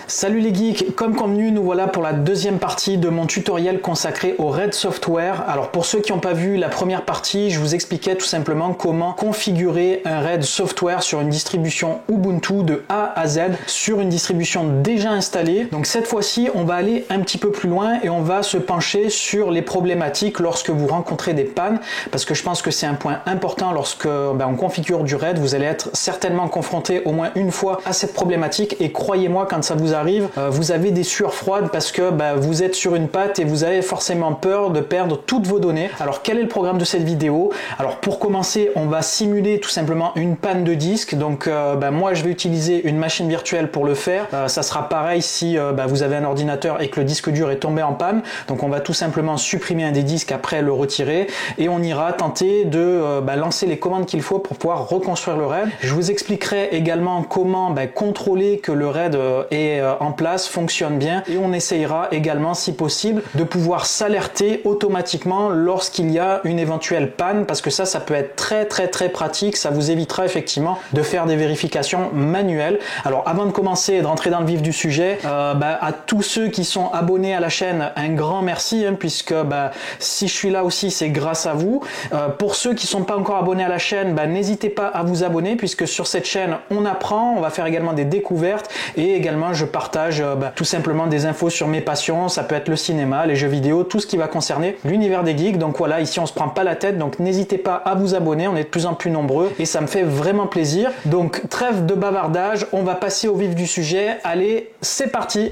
Salut les geeks, comme convenu, nous voilà pour la deuxième partie de mon tutoriel consacré au RAID Software. Alors pour ceux qui n'ont pas vu la première partie, je vous expliquais tout simplement comment configurer un RAID Software sur une distribution Ubuntu de A à Z, sur une distribution déjà installée. Donc cette fois-ci, on va aller un petit peu plus loin et on va se pencher sur les problématiques lorsque vous rencontrez des pannes, parce que je pense que c'est un point important lorsque on configure du RAID. Vous allez être certainement confronté au moins une fois à cette problématique et croyez-moi, quand ça vous arrive, vous avez des sueurs froides parce que vous êtes sur une patte et vous avez forcément peur de perdre toutes vos données. Alors quel est le programme de cette vidéo? Alors pour commencer, on va simuler tout simplement une panne de disque. Donc moi je vais utiliser une machine virtuelle pour le faire. Ça sera pareil si vous avez un ordinateur et que le disque dur est tombé en panne. Donc on va tout simplement supprimer un des disques, après le retirer et on ira tenter de lancer les commandes qu'il faut pour pouvoir reconstruire le RAID. Je vous expliquerai également comment contrôler que le RAID est en place, fonctionne bien, et on essayera également si possible de pouvoir s'alerter automatiquement lorsqu'il y a une éventuelle panne, parce que ça peut être très pratique. Ça vous évitera effectivement de faire des vérifications manuelles. Alors avant de commencer et de rentrer dans le vif du sujet, à tous ceux qui sont abonnés à la chaîne, un grand merci, puisque si je suis là aussi c'est grâce à vous. Pour ceux qui ne sont pas encore abonnés à la chaîne, n'hésitez pas à vous abonner, puisque sur cette chaîne on apprend, on va faire également des découvertes et également je partage tout simplement des infos sur mes passions. Ça peut être le cinéma, les jeux vidéo, tout ce qui va concerner l'univers des geeks. Donc voilà, ici on se prend pas la tête, donc n'hésitez pas à vous abonner, on est de plus en plus nombreux et ça me fait vraiment plaisir. Donc trêve de bavardage, on va passer au vif du sujet. Allez, c'est parti!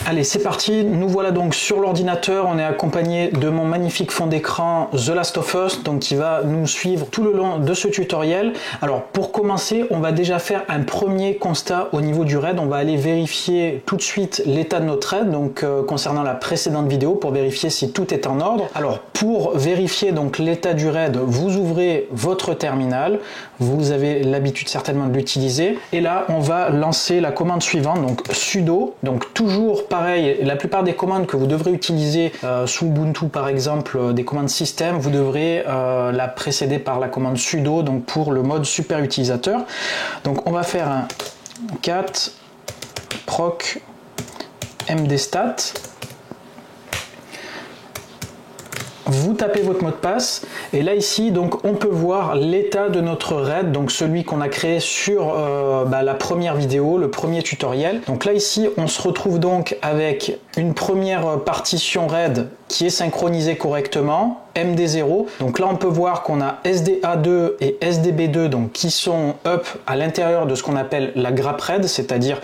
Allez, c'est parti, nous voilà donc sur l'ordinateur, on est accompagné de mon magnifique fond d'écran The Last of Us, donc qui va nous suivre tout le long de ce tutoriel. Alors pour commencer, on va déjà faire un premier constat au niveau du RAID. On va aller vérifier tout de suite l'état de notre RAID, donc concernant la précédente vidéo, pour vérifier si tout est en ordre. Alors pour vérifier donc l'état du RAID, vous ouvrez votre terminal, vous avez l'habitude certainement de l'utiliser, et là on va lancer la commande suivante, donc sudo, donc toujours pareil, la plupart des commandes que vous devrez utiliser sous Ubuntu par exemple, des commandes système, vous devrez la précéder par la commande sudo, donc pour le mode super utilisateur. Donc on va faire un cat proc mdstat. Vous tapez votre mot de passe et là ici donc on peut voir l'état de notre RAID, donc celui qu'on a créé sur la première vidéo, le premier tutoriel. Donc là ici on se retrouve donc avec une première partition RAID qui est synchronisée correctement, MD0. Donc là on peut voir qu'on a SDA2 et SDB2 donc qui sont up à l'intérieur de ce qu'on appelle la grappe RAID, c'est-à-dire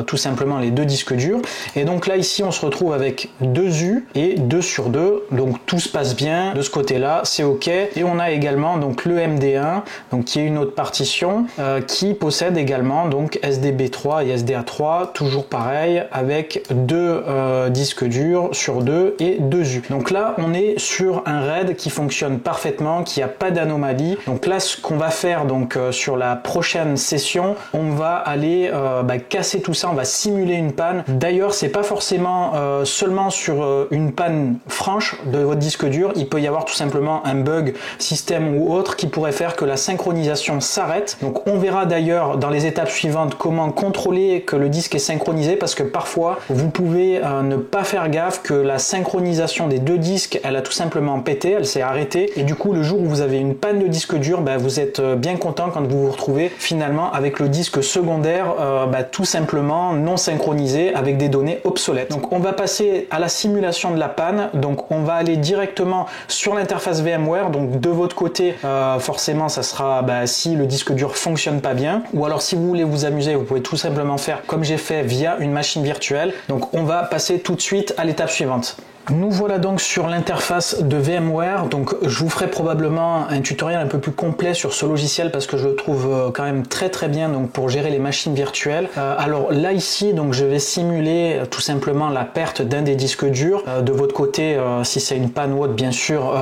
tout simplement les deux disques durs. Et donc là ici on se retrouve avec 2 U et 2 sur 2, donc tout se passe bien de ce côté-là, c'est ok. Et on a également donc le MD1, donc qui est une autre partition qui possède également donc SDB3 et SDA3, toujours pareil avec 2 disques durs sur 2 et 2 U. Donc là on est sur un RAID qui fonctionne parfaitement, qui n'a pas d'anomalie. Donc là ce qu'on va faire donc sur la prochaine session, on va aller casser tout ça, on va simuler une panne. D'ailleurs c'est pas forcément seulement sur une panne franche de votre disque dur, il peut y avoir tout simplement un bug système ou autre qui pourrait faire que la synchronisation s'arrête. Donc on verra d'ailleurs dans les étapes suivantes comment contrôler que le disque est synchronisé, parce que parfois vous pouvez ne pas faire gaffe que la synchronisation des deux disques elle a tout simplement pété, elle s'est arrêtée, et du coup le jour où vous avez une panne de disque dur, vous êtes bien content quand vous vous retrouvez finalement avec le disque secondaire tout simplement non synchronisé avec des données obsolètes. Donc on va passer à la simulation de la panne. Donc on va aller directement sur l'interface VMware. Donc de votre côté forcément ça sera si le disque dur fonctionne pas bien, ou alors si vous voulez vous amuser, vous pouvez tout simplement faire comme j'ai fait via une machine virtuelle. Donc on va passer tout de suite à l'étape suivante. Nous voilà donc sur l'interface de VMware. Donc je vous ferai probablement un tutoriel un peu plus complet sur ce logiciel parce que je le trouve quand même très bien donc pour gérer les machines virtuelles. Alors là ici donc je vais simuler tout simplement la perte d'un des disques durs. De votre côté si c'est une panne ou autre, bien sûr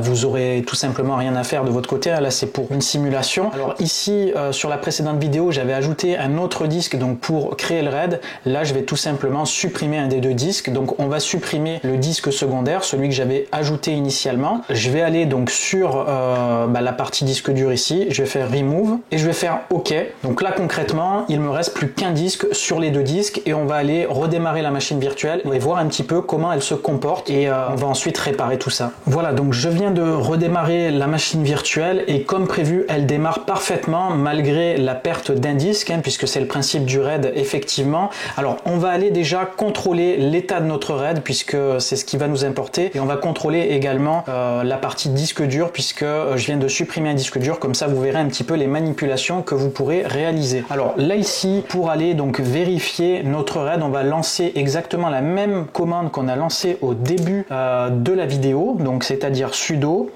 vous aurez tout simplement rien à faire de votre côté. Là c'est pour une simulation. Alors ici sur la précédente vidéo j'avais ajouté un autre disque donc pour créer le RAID. Là je vais tout simplement supprimer un des deux disques. Donc on va supprimer le disque secondaire, celui que j'avais ajouté initialement. Je vais aller donc sur la partie disque dur ici, je vais faire Remove et je vais faire OK. Donc là concrètement, il me reste plus qu'un disque sur les deux disques et on va aller redémarrer la machine virtuelle et voir un petit peu comment elle se comporte et on va ensuite réparer tout ça. Voilà, donc je viens de redémarrer la machine virtuelle et comme prévu, elle démarre parfaitement malgré la perte d'un disque, puisque c'est le principe du RAID effectivement. Alors on va aller déjà contrôler l'état de notre RAID puisque c'est ce qui va nous importer et on va contrôler également la partie disque dur puisque je viens de supprimer un disque dur, comme ça vous verrez un petit peu les manipulations que vous pourrez réaliser. Alors là ici, pour aller donc vérifier notre RAID, on va lancer exactement la même commande qu'on a lancée au début de la vidéo, donc c'est-à-dire sudo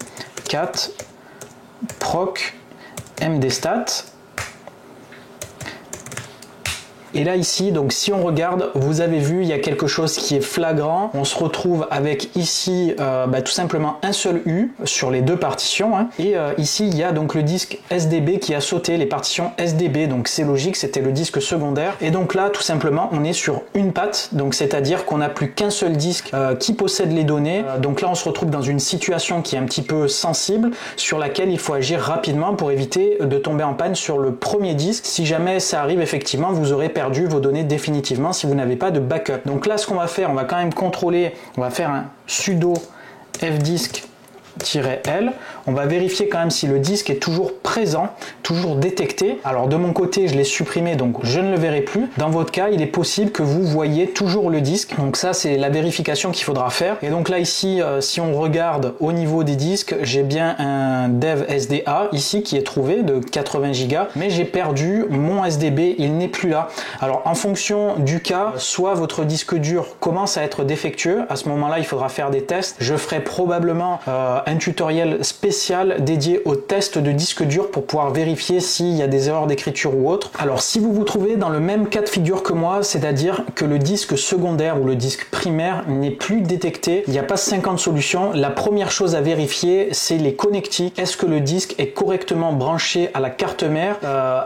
cat proc mdstat. Et là ici, donc si on regarde, vous avez vu, il y a quelque chose qui est flagrant. On se retrouve avec ici tout simplement un seul U sur les deux partitions. Et ici, il y a donc le disque SDB qui a sauté, les partitions SDB. Donc c'est logique, c'était le disque secondaire. Et donc là, tout simplement, on est sur une patte. Donc c'est-à-dire qu'on n'a plus qu'un seul disque qui possède les données. Donc là, on se retrouve dans une situation qui est un petit peu sensible, sur laquelle il faut agir rapidement pour éviter de tomber en panne sur le premier disque. Si jamais ça arrive, effectivement, vous aurez perdu vos données définitivement si vous n'avez pas de backup. Donc là, ce qu'on va faire, on va quand même contrôler, on va faire un sudo fdisk-l. On va vérifier quand même si le disque est toujours présent, toujours détecté. Alors de mon côté, je l'ai supprimé, donc je ne le verrai plus. Dans votre cas, il est possible que vous voyez toujours le disque. Donc ça, c'est la vérification qu'il faudra faire. Et donc là ici, si on regarde au niveau des disques, j'ai bien un dev SDA ici qui est trouvé de 80 Go, mais j'ai perdu mon SDB, il n'est plus là. Alors en fonction du cas, soit votre disque dur commence à être défectueux, à ce moment-là, il faudra faire des tests. Je ferai probablement un tutoriel spécial dédié au test de disque dur pour pouvoir vérifier s'il y a des erreurs d'écriture ou autre. Alors si vous vous trouvez dans le même cas de figure que moi, c'est-à-dire que le disque secondaire ou le disque primaire n'est plus détecté, il n'y a pas 50 solutions. La première chose à vérifier, c'est les connectiques. Est-ce que le disque est correctement branché à la carte mère?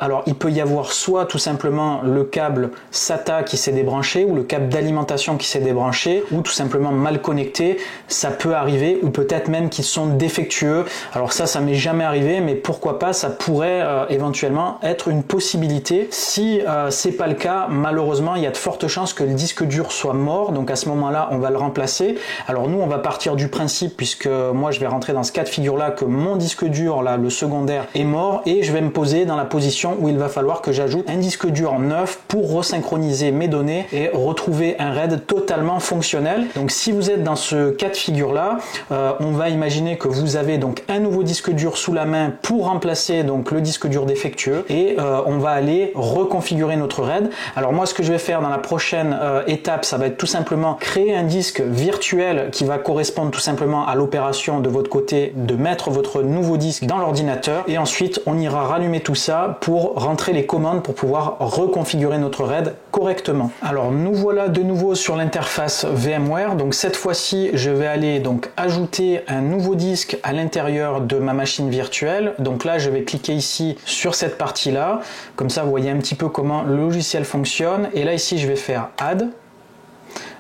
Alors il peut y avoir soit tout simplement le câble SATA qui s'est débranché ou le câble d'alimentation qui s'est débranché ou tout simplement mal connecté. Ça peut arriver, ou peut-être même qu'ils sont défectueux. Alors ça m'est jamais arrivé, mais pourquoi pas, ça pourrait éventuellement être une possibilité. Si c'est pas le cas, malheureusement, il y a de fortes chances que le disque dur soit mort. Donc à ce moment-là, on va le remplacer. Alors nous, on va partir du principe, puisque moi je vais rentrer dans ce cas de figure-là, que mon disque dur, là, le secondaire, est mort, et je vais me poser dans la position où il va falloir que j'ajoute un disque dur neuf pour resynchroniser mes données et retrouver un RAID totalement fonctionnel. Donc si vous êtes dans ce cas de figure-là, on va imaginer que vous avez donc un nouveau disque dur sous la main pour remplacer donc le disque dur défectueux et on va aller reconfigurer notre RAID. Alors moi, ce que je vais faire dans la prochaine étape, ça va être tout simplement créer un disque virtuel qui va correspondre tout simplement à l'opération de votre côté de mettre votre nouveau disque dans l'ordinateur, et ensuite on ira rallumer tout ça pour rentrer les commandes pour pouvoir reconfigurer notre RAID correctement. Alors nous voilà de nouveau sur l'interface VMware. Donc cette fois-ci, je vais aller donc ajouter un nouveau disque à l'intérieur de ma machine virtuelle. Donc là, je vais cliquer ici sur cette partie-là. Comme ça, vous voyez un petit peu comment le logiciel fonctionne. Et là, ici, je vais faire Add.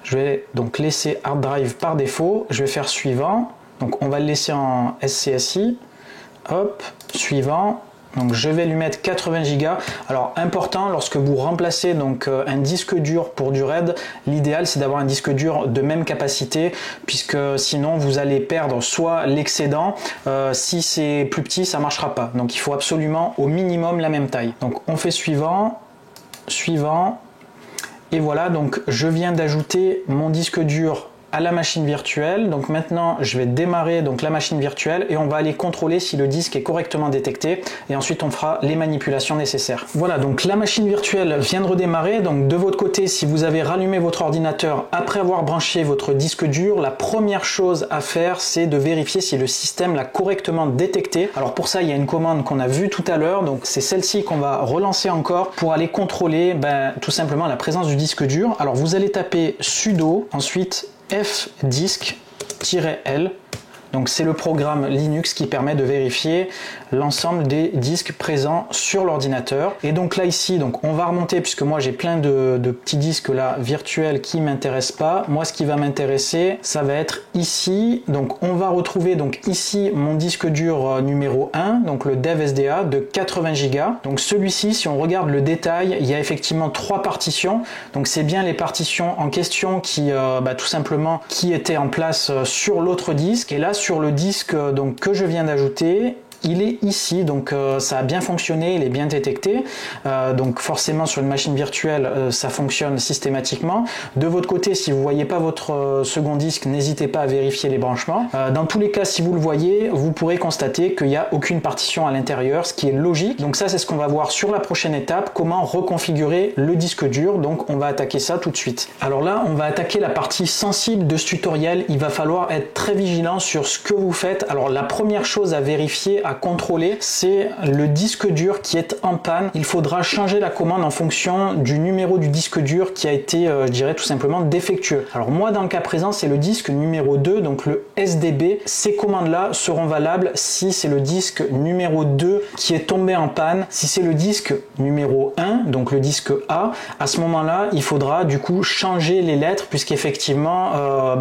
Je vais donc laisser Hard Drive par défaut. Je vais faire Suivant. Donc on va le laisser en SCSI. Hop, Suivant. Donc je vais lui mettre 80 Go. Alors important, lorsque vous remplacez donc un disque dur pour du RAID, l'idéal c'est d'avoir un disque dur de même capacité, puisque sinon vous allez perdre soit l'excédent, si c'est plus petit ça marchera pas. Donc il faut absolument au minimum la même taille. Donc on fait suivant, suivant, et voilà, donc je viens d'ajouter mon disque dur à la machine virtuelle. Donc maintenant je vais démarrer donc la machine virtuelle et on va aller contrôler si le disque est correctement détecté, et ensuite on fera les manipulations nécessaires. Voilà, donc la machine virtuelle vient de redémarrer. Donc de votre côté, si vous avez rallumé votre ordinateur après avoir branché votre disque dur, la première chose à faire, c'est de vérifier si le système l'a correctement détecté. Alors pour ça, il y a une commande qu'on a vue tout à l'heure, donc c'est celle-ci qu'on va relancer encore pour aller contrôler tout simplement la présence du disque dur. Alors vous allez taper sudo, ensuite fdisk-l, Donc c'est le programme Linux qui permet de vérifier l'ensemble des disques présents sur l'ordinateur. Et donc là ici, donc on va remonter, puisque moi j'ai plein de petits disques là virtuels qui m'intéressent pas. Moi ce qui va m'intéresser, ça va être ici. Donc on va retrouver donc ici mon disque dur numéro 1, donc le Dev SDA de 80 Go. Donc celui-ci, si on regarde le détail, il y a effectivement 3 partitions. Donc c'est bien les partitions en question qui tout simplement qui étaient en place sur l'autre disque. Et là sur le disque donc que je viens d'ajouter, il est ici, donc ça a bien fonctionné, il est bien détecté, donc forcément sur une machine virtuelle ça fonctionne systématiquement. De votre côté, si vous ne voyez pas votre second disque, n'hésitez pas à vérifier les branchements. Dans tous les cas, si vous le voyez, vous pourrez constater qu'il n'y a aucune partition à l'intérieur, ce qui est logique. Donc ça, c'est ce qu'on va voir sur la prochaine étape, comment reconfigurer le disque dur. Donc on va attaquer ça tout de suite. Alors là, on va attaquer la partie sensible de ce tutoriel. Il va falloir être très vigilant sur ce que vous faites. Alors la première chose à vérifier, à contrôler, c'est le disque dur qui est en panne. Il faudra changer la commande en fonction du numéro du disque dur qui a été, je dirais tout simplement, défectueux. Alors moi, dans le cas présent, c'est le disque numéro 2, donc le SDB. Ces commandes-là seront valables si c'est le disque numéro 2 qui est tombé en panne. Si c'est le disque numéro 1, donc le disque A, à ce moment-là, il faudra du coup changer les lettres, puisqu'effectivement,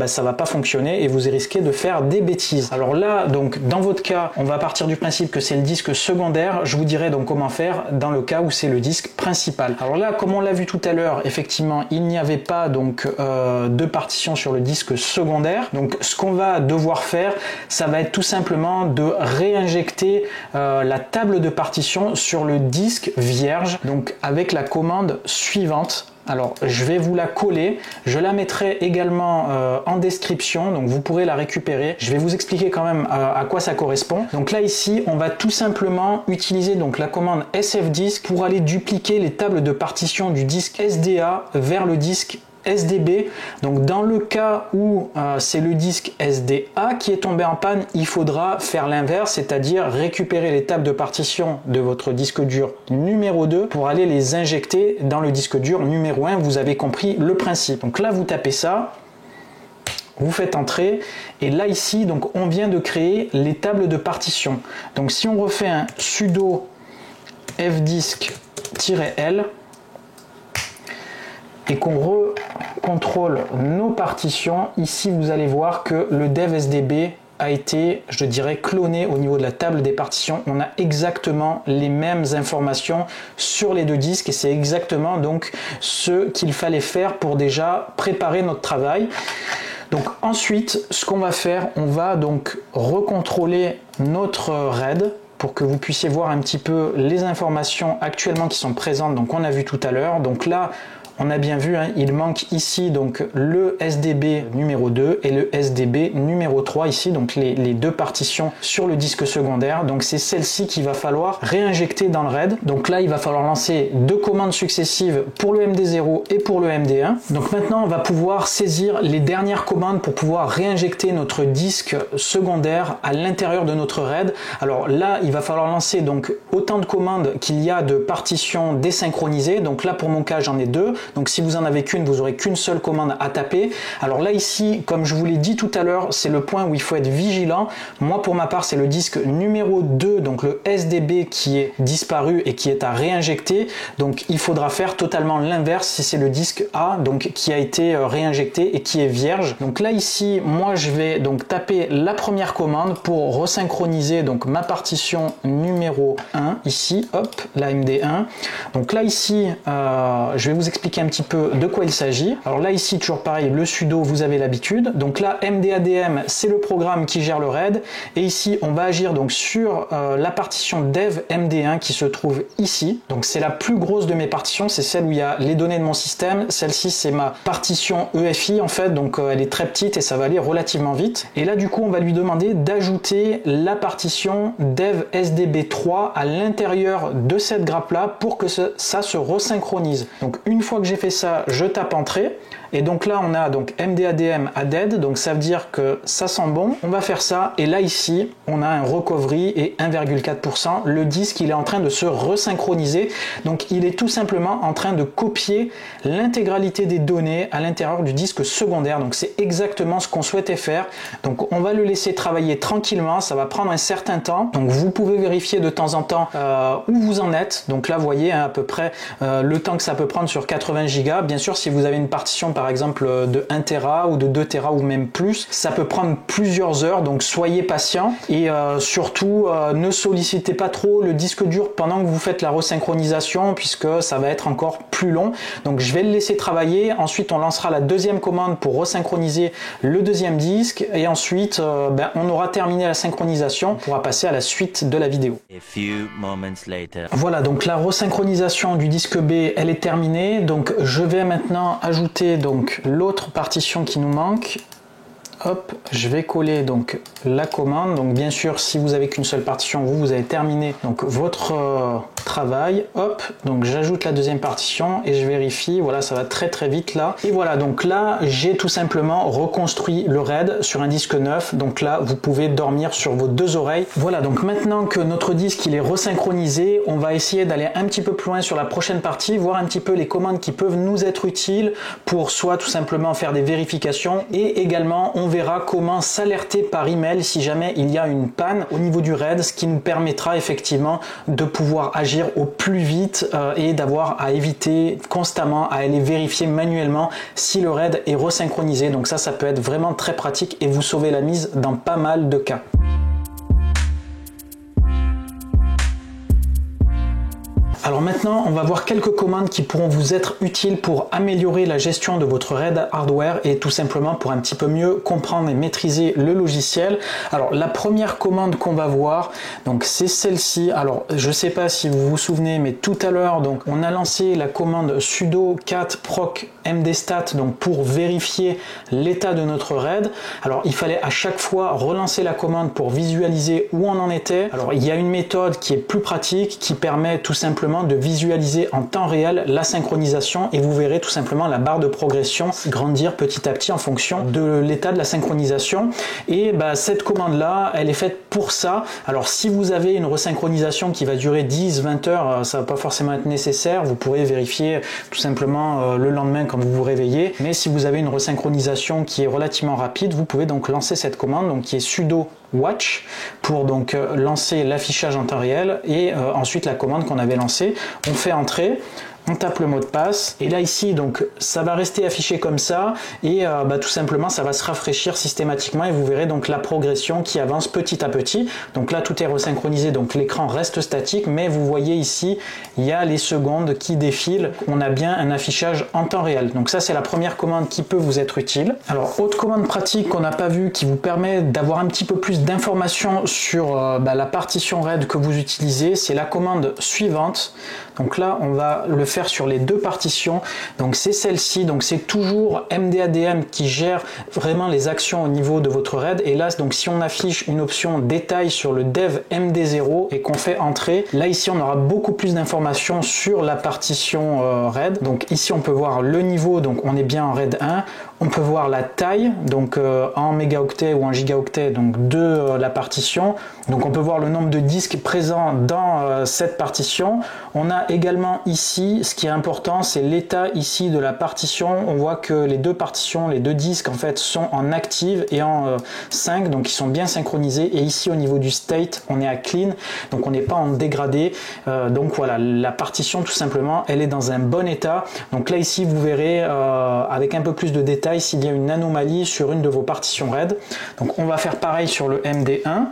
ça va pas fonctionner et vous risquez de faire des bêtises. Alors là, donc dans votre cas, on va partir du principe que c'est le disque secondaire. Je vous dirai donc comment faire dans le cas où c'est le disque principal. Alors là, comme on l'a vu tout à l'heure, effectivement, il n'y avait pas donc de partition sur le disque secondaire. Donc ce qu'on va devoir faire, ça va être tout simplement de réinjecter la table de partition sur le disque vierge, donc avec la commande suivante. Alors je vais vous la coller, je la mettrai également en description, donc vous pourrez la récupérer. Je vais vous expliquer quand même à quoi ça correspond. Donc là ici, on va tout simplement utiliser donc la commande sfdisk pour aller dupliquer les tables de partition du disque SDA vers le disque SDB. Donc dans le cas où c'est le disque SDA qui est tombé en panne, il faudra faire l'inverse, c'est-à-dire récupérer les tables de partition de votre disque dur numéro 2 pour aller les injecter dans le disque dur numéro 1. Vous avez compris le principe. Donc là, vous tapez ça, vous faites entrer, et là ici, donc on vient de créer les tables de partition. Donc si on refait un sudo fdisk-l et qu'on recontrôle nos partitions, ici vous allez voir que le dev SDB a été, je dirais, cloné au niveau de la table des partitions. On a exactement les mêmes informations sur les deux disques et c'est exactement donc ce qu'il fallait faire pour déjà préparer notre travail. Donc ensuite, ce qu'on va faire, on va donc recontrôler notre RAID pour que vous puissiez voir un petit peu les informations actuellement qui sont présentes. Donc on a vu tout à l'heure. Donc là, on a bien vu, il manque ici donc le SDB numéro 2 et le SDB numéro 3 ici, donc les deux partitions sur le disque secondaire. Donc c'est celle-ci qu'il va falloir réinjecter dans le RAID. Donc là, il va falloir lancer 2 commandes successives pour le MD0 et pour le MD1. Donc maintenant, on va pouvoir saisir les dernières commandes pour pouvoir réinjecter notre disque secondaire à l'intérieur de notre RAID. Alors là, il va falloir lancer donc autant de commandes qu'il y a de partitions désynchronisées. Donc là, pour mon cas, j'en ai 2. Donc si vous en avez qu'une, vous aurez qu'une seule commande à taper. Alors là ici, comme je vous l'ai dit tout à l'heure, c'est le point où il faut être vigilant. Moi pour ma part, c'est le disque numéro 2, donc le SDB qui est disparu et qui est à réinjecter. Donc il faudra faire totalement l'inverse si c'est le disque A, donc qui a été réinjecté et qui est vierge. Donc là ici, moi je vais donc taper la première commande pour resynchroniser donc ma partition numéro 1 ici, hop, la MD1. Donc là ici, je vais vous expliquer un petit peu de quoi il s'agit. Alors là ici, toujours pareil, le sudo, vous avez l'habitude. Donc là, MDADM, c'est le programme qui gère le RAID. Et ici, on va agir donc sur la partition dev MD1 qui se trouve ici. Donc c'est la plus grosse de mes partitions, c'est celle où il y a les données de mon système. Celle-ci, c'est ma partition EFI en fait, donc elle est très petite et ça va aller relativement vite. Et là, du coup, on va lui demander d'ajouter la partition dev SDB3 à l'intérieur de cette grappe-là pour que ça se resynchronise. Donc une fois que j'ai fait ça, je tape entrée. Et donc là, on a donc MDADM added, donc ça veut dire que ça sent bon. On va faire ça, et là ici, on a un recovery et 1,4%. Le disque, il est en train de se resynchroniser, donc il est tout simplement en train de copier l'intégralité des données à l'intérieur du disque secondaire. Donc c'est exactement ce qu'on souhaitait faire. Donc on va le laisser travailler tranquillement, ça va prendre un certain temps. Donc vous pouvez vérifier de temps en temps où vous en êtes. Donc là, vous voyez à peu près le temps que ça peut prendre sur 80 Go. Bien sûr, si vous avez une partition par exemple de 1 Tera ou de 2 Tera ou même plus, ça peut prendre plusieurs heures, donc soyez patient et surtout ne sollicitez pas trop le disque dur pendant que vous faites la resynchronisation, puisque ça va être encore plus long. Donc je vais le laisser travailler, ensuite on lancera la deuxième commande pour resynchroniser le deuxième disque, et ensuite on aura terminé la synchronisation, on pourra passer à la suite de la vidéo. Voilà, donc la resynchronisation du disque B, elle est terminée. Donc je vais maintenant ajouter donc l'autre partition qui nous manque. Hop, je vais coller donc la commande. Donc bien sûr, si vous avez qu'une seule partition, vous avez terminé donc votre travail. Hop, donc j'ajoute la deuxième partition et je vérifie. Voilà, ça va très vite là. Et voilà, donc là, j'ai tout simplement reconstruit le RAID sur un disque neuf. Donc là, vous pouvez dormir sur vos deux oreilles. Voilà, donc maintenant que notre disque il est resynchronisé, on va essayer d'aller un petit peu plus loin sur la prochaine partie, voir un petit peu les commandes qui peuvent nous être utiles pour soit tout simplement faire des vérifications, et également on verra comment s'alerter par email si jamais il y a une panne au niveau du RAID, ce qui nous permettra effectivement de pouvoir agir au plus vite et d'avoir à éviter constamment à aller vérifier manuellement si le RAID est resynchronisé. Donc ça peut être vraiment très pratique et vous sauver la mise dans pas mal de cas. Alors maintenant, on va voir quelques commandes qui pourront vous être utiles pour améliorer la gestion de votre RAID hardware et tout simplement pour un petit peu mieux comprendre et maîtriser le logiciel. Alors la première commande qu'on va voir, donc c'est celle-ci. Alors je ne sais pas si vous vous souvenez, mais tout à l'heure, donc on a lancé la commande sudo cat proc mdstat donc pour vérifier l'état de notre RAID. Alors il fallait à chaque fois relancer la commande pour visualiser où on en était. Alors il y a une méthode qui est plus pratique qui permet tout simplement de visualiser en temps réel la synchronisation, et vous verrez tout simplement la barre de progression grandir petit à petit en fonction de l'état de la synchronisation. Et cette commande là, elle est faite pour ça. Alors si vous avez une resynchronisation qui va durer 10-20 heures, ça va pas forcément être nécessaire, vous pourrez vérifier tout simplement le lendemain quand vous vous réveillez. Mais si vous avez une resynchronisation qui est relativement rapide, vous pouvez donc lancer cette commande donc qui est sudo watch pour donc lancer l'affichage en temps réel, et ensuite la commande qu'on avait lancée, on fait entrer, on tape le mot de passe, et là ici donc ça va rester affiché comme ça, et tout simplement ça va se rafraîchir systématiquement, et vous verrez donc la progression qui avance petit à petit. Donc là tout est resynchronisé, donc l'écran reste statique, mais vous voyez ici il y a les secondes qui défilent, on a bien un affichage en temps réel. Donc ça c'est la première commande qui peut vous être utile. Alors autre commande pratique qu'on n'a pas vue qui vous permet d'avoir un petit peu plus d'informations sur la partition RAID que vous utilisez, c'est la commande suivante. Donc là on va le faire sur les deux partitions, donc c'est celle-ci, donc c'est toujours MDADM qui gère vraiment les actions au niveau de votre RAID. Et là donc si on affiche une option détail sur le dev MD0 et qu'on fait entrer, là ici on aura beaucoup plus d'informations sur la partition RAID. Donc ici on peut voir le niveau, donc on est bien en RAID 1, on peut voir la taille donc en mégaoctets ou en gigaoctets donc de la partition, donc on peut voir le nombre de disques présents dans cette partition. On a également ici, ce qui est important, c'est l'état ici de la partition. On voit que les deux partitions, les deux disques en fait sont en active et en 5, donc ils sont bien synchronisés. Et ici au niveau du state, on est à clean, donc on n'est pas en dégradé. Donc voilà, la partition tout simplement, elle est dans un bon état. Donc là ici vous verrez avec un peu plus de détails s'il y a une anomalie sur une de vos partitions RAID. Donc on va faire pareil sur le MD1.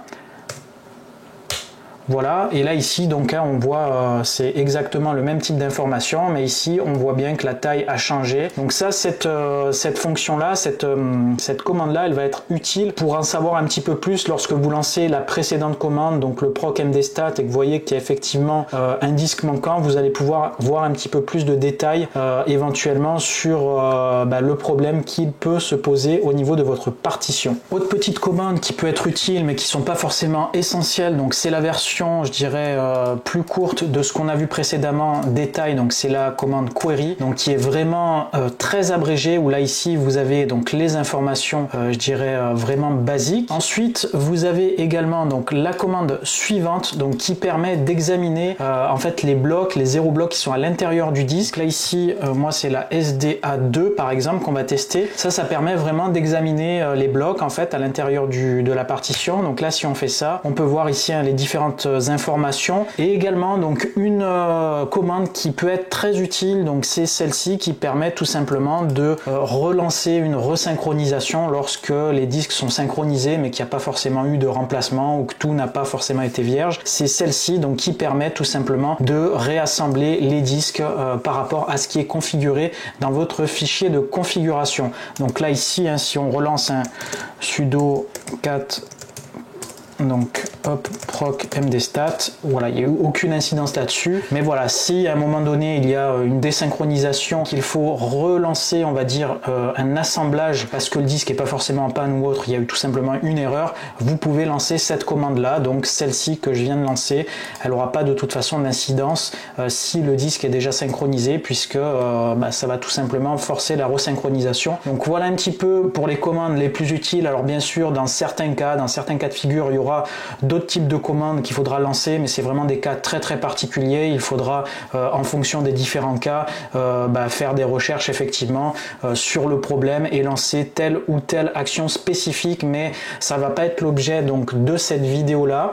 Voilà, et là ici donc on voit c'est exactement le même type d'information, mais ici on voit bien que la taille a changé. Donc ça, cette fonction là, cette commande là, elle va être utile pour en savoir un petit peu plus lorsque vous lancez la précédente commande, donc le proc mdstat, et que vous voyez qu'il y a effectivement un disque manquant. Vous allez pouvoir voir un petit peu plus de détails éventuellement sur le problème qui peut se poser au niveau de votre partition. Autre petite commande qui peut être utile mais qui sont pas forcément essentielles, donc c'est la version version, je dirais, plus courte de ce qu'on a vu précédemment, détail, donc c'est la commande query, donc qui est vraiment très abrégée, où là ici vous avez donc les informations, je dirais vraiment basiques. Ensuite vous avez également donc la commande suivante, donc qui permet d'examiner en fait les blocs, les 0 blocs qui sont à l'intérieur du disque. Là ici, moi c'est la SDA2 par exemple qu'on va tester. Ça permet vraiment d'examiner les blocs en fait à l'intérieur de la partition. Donc là si on fait ça, on peut voir ici les différentes informations, et également donc une commande qui peut être très utile, donc c'est celle-ci qui permet tout simplement de relancer une resynchronisation lorsque les disques sont synchronisés mais qu'il n'y a pas forcément eu de remplacement ou que tout n'a pas forcément été vierge. C'est celle-ci donc qui permet tout simplement de réassembler les disques par rapport à ce qui est configuré dans votre fichier de configuration. Donc là ici, hein, si on relance un sudo cat donc hop proc mdstat, voilà, il n'y a eu aucune incidence là-dessus, mais voilà, si à un moment donné il y a une désynchronisation, qu'il faut relancer, on va dire un assemblage parce que le disque n'est pas forcément en panne ou autre, il y a eu tout simplement une erreur, vous pouvez lancer cette commande là, donc celle-ci que je viens de lancer, elle n'aura pas de toute façon d'incidence si le disque est déjà synchronisé, puisque ça va tout simplement forcer la resynchronisation. Donc voilà un petit peu pour les commandes les plus utiles. Alors bien sûr dans certains cas de figure, il y aura d'autres types de commandes qu'il faudra lancer, mais c'est vraiment des cas très particuliers. Il faudra en fonction des différents cas faire des recherches effectivement sur le problème et lancer telle ou telle action spécifique, mais ça va pas être l'objet donc de cette vidéo là.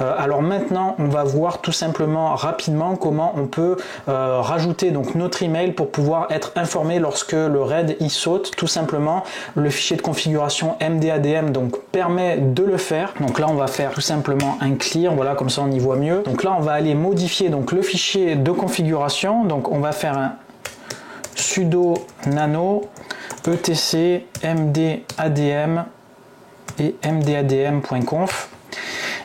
Alors maintenant on va voir tout simplement rapidement comment on peut rajouter donc notre email pour pouvoir être informé lorsque le RAID y saute. Tout simplement le fichier de configuration MDADM donc permet de le faire. Donc là on va faire tout simplement un clear, voilà, comme ça on y voit mieux. Donc là on va aller modifier donc le fichier de configuration, donc on va faire un sudo nano etc mdadm et mdadm.conf,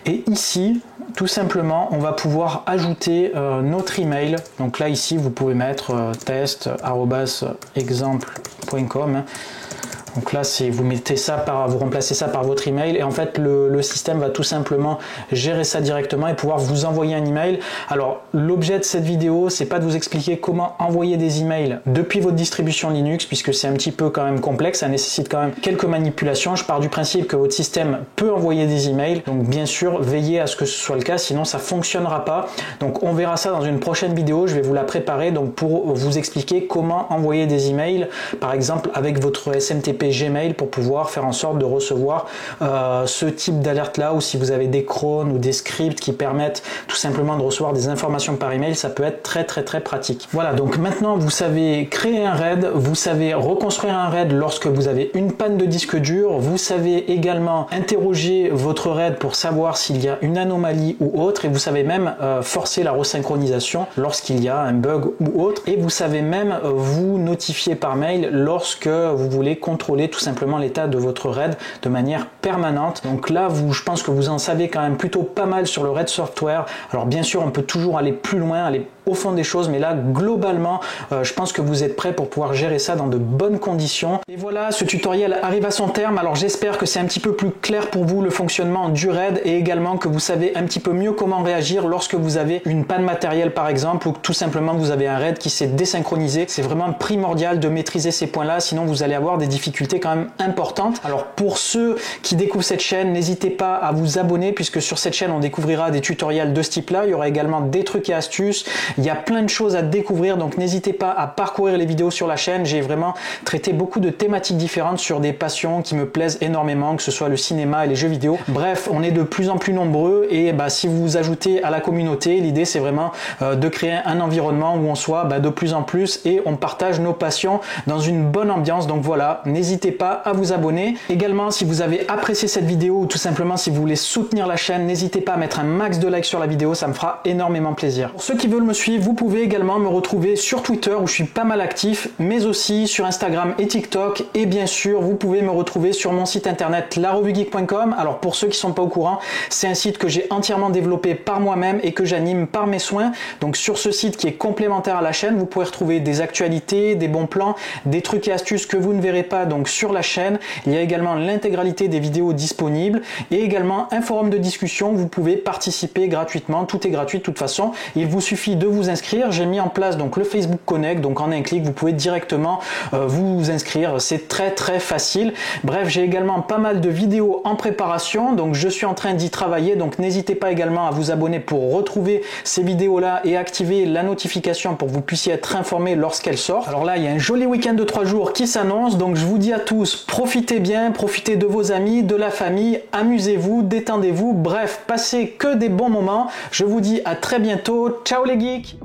et ici tout simplement on va pouvoir ajouter notre email. Donc là ici vous pouvez mettre test@exemple.com. Donc là, vous mettez ça vous remplacez ça par votre email, et en fait le système va tout simplement gérer ça directement et pouvoir vous envoyer un email. Alors l'objet de cette vidéo, c'est pas de vous expliquer comment envoyer des emails depuis votre distribution Linux, puisque c'est un petit peu quand même complexe, ça nécessite quand même quelques manipulations. Je pars du principe que votre système peut envoyer des emails, donc bien sûr veillez à ce que ce soit le cas, sinon ça fonctionnera pas. Donc on verra ça dans une prochaine vidéo, je vais vous la préparer donc pour vous expliquer comment envoyer des emails, par exemple avec votre SMTP Gmail, pour pouvoir faire en sorte de recevoir ce type d'alerte là, ou si vous avez des crones ou des scripts qui permettent tout simplement de recevoir des informations par email, ça peut être très pratique. Voilà, donc maintenant vous savez créer un RAID, vous savez reconstruire un RAID lorsque vous avez une panne de disque dur, vous savez également interroger votre RAID pour savoir s'il y a une anomalie ou autre, et vous savez même forcer la resynchronisation lorsqu'il y a un bug ou autre, et vous savez même vous notifier par mail lorsque vous voulez contrôler tout simplement l'état de votre RAID de manière permanente. Donc là, je pense que vous en savez quand même plutôt pas mal sur le RAID software. Alors bien sûr, on peut toujours aller plus loin, aller au fond des choses, mais là globalement je pense que vous êtes prêts pour pouvoir gérer ça dans de bonnes conditions. Et voilà, ce tutoriel arrive à son terme. Alors j'espère que c'est un petit peu plus clair pour vous le fonctionnement du RAID, et également que vous savez un petit peu mieux comment réagir lorsque vous avez une panne matérielle par exemple, ou que tout simplement vous avez un RAID qui s'est désynchronisé. C'est vraiment primordial de maîtriser ces points là, sinon vous allez avoir des difficultés quand même importantes. Alors pour ceux qui découvrent cette chaîne, n'hésitez pas à vous abonner, puisque sur cette chaîne on découvrira des tutoriels de ce type là. Il y aura également des trucs et astuces, il y a plein de choses à découvrir, donc n'hésitez pas à parcourir les vidéos sur la chaîne. J'ai vraiment traité beaucoup de thématiques différentes sur des passions qui me plaisent énormément, que ce soit le cinéma et les jeux vidéo. Bref, on est de plus en plus nombreux, et si vous vous ajoutez à la communauté, l'idée c'est vraiment de créer un environnement où on soit de plus en plus et on partage nos passions dans une bonne ambiance. Donc voilà, n'hésitez pas à vous abonner. Également, si vous avez apprécié cette vidéo, ou tout simplement si vous voulez soutenir la chaîne, n'hésitez pas à mettre un max de likes sur la vidéo, ça me fera énormément plaisir. Pour ceux qui veulent me suivre, vous pouvez également me retrouver sur Twitter où je suis pas mal actif, mais aussi sur Instagram et TikTok, et bien sûr vous pouvez me retrouver sur mon site internet larevuegeek.com. Alors pour ceux qui sont pas au courant, c'est un site que j'ai entièrement développé par moi-même et que j'anime par mes soins. Donc sur ce site qui est complémentaire à la chaîne, vous pouvez retrouver des actualités, des bons plans, des trucs et astuces que vous ne verrez pas donc sur la chaîne. Il y a également l'intégralité des vidéos disponibles et également un forum de discussion. Vous pouvez participer gratuitement, tout est gratuit de toute façon. Il vous suffit de vous inscrire. J'ai mis en place donc le Facebook Connect, donc en un clic vous pouvez directement vous inscrire. C'est très facile. Bref, j'ai également pas mal de vidéos en préparation, donc je suis en train d'y travailler. Donc n'hésitez pas également à vous abonner pour retrouver ces vidéos là et activer la notification pour que vous puissiez être informé lorsqu'elle sort. Alors là, il y a un joli week-end de 3 jours qui s'annonce, donc je vous dis à tous, profitez bien, profitez de vos amis, de la famille, amusez-vous, détendez-vous, bref, passez que des bons moments. Je vous dis à très bientôt, ciao les geeks!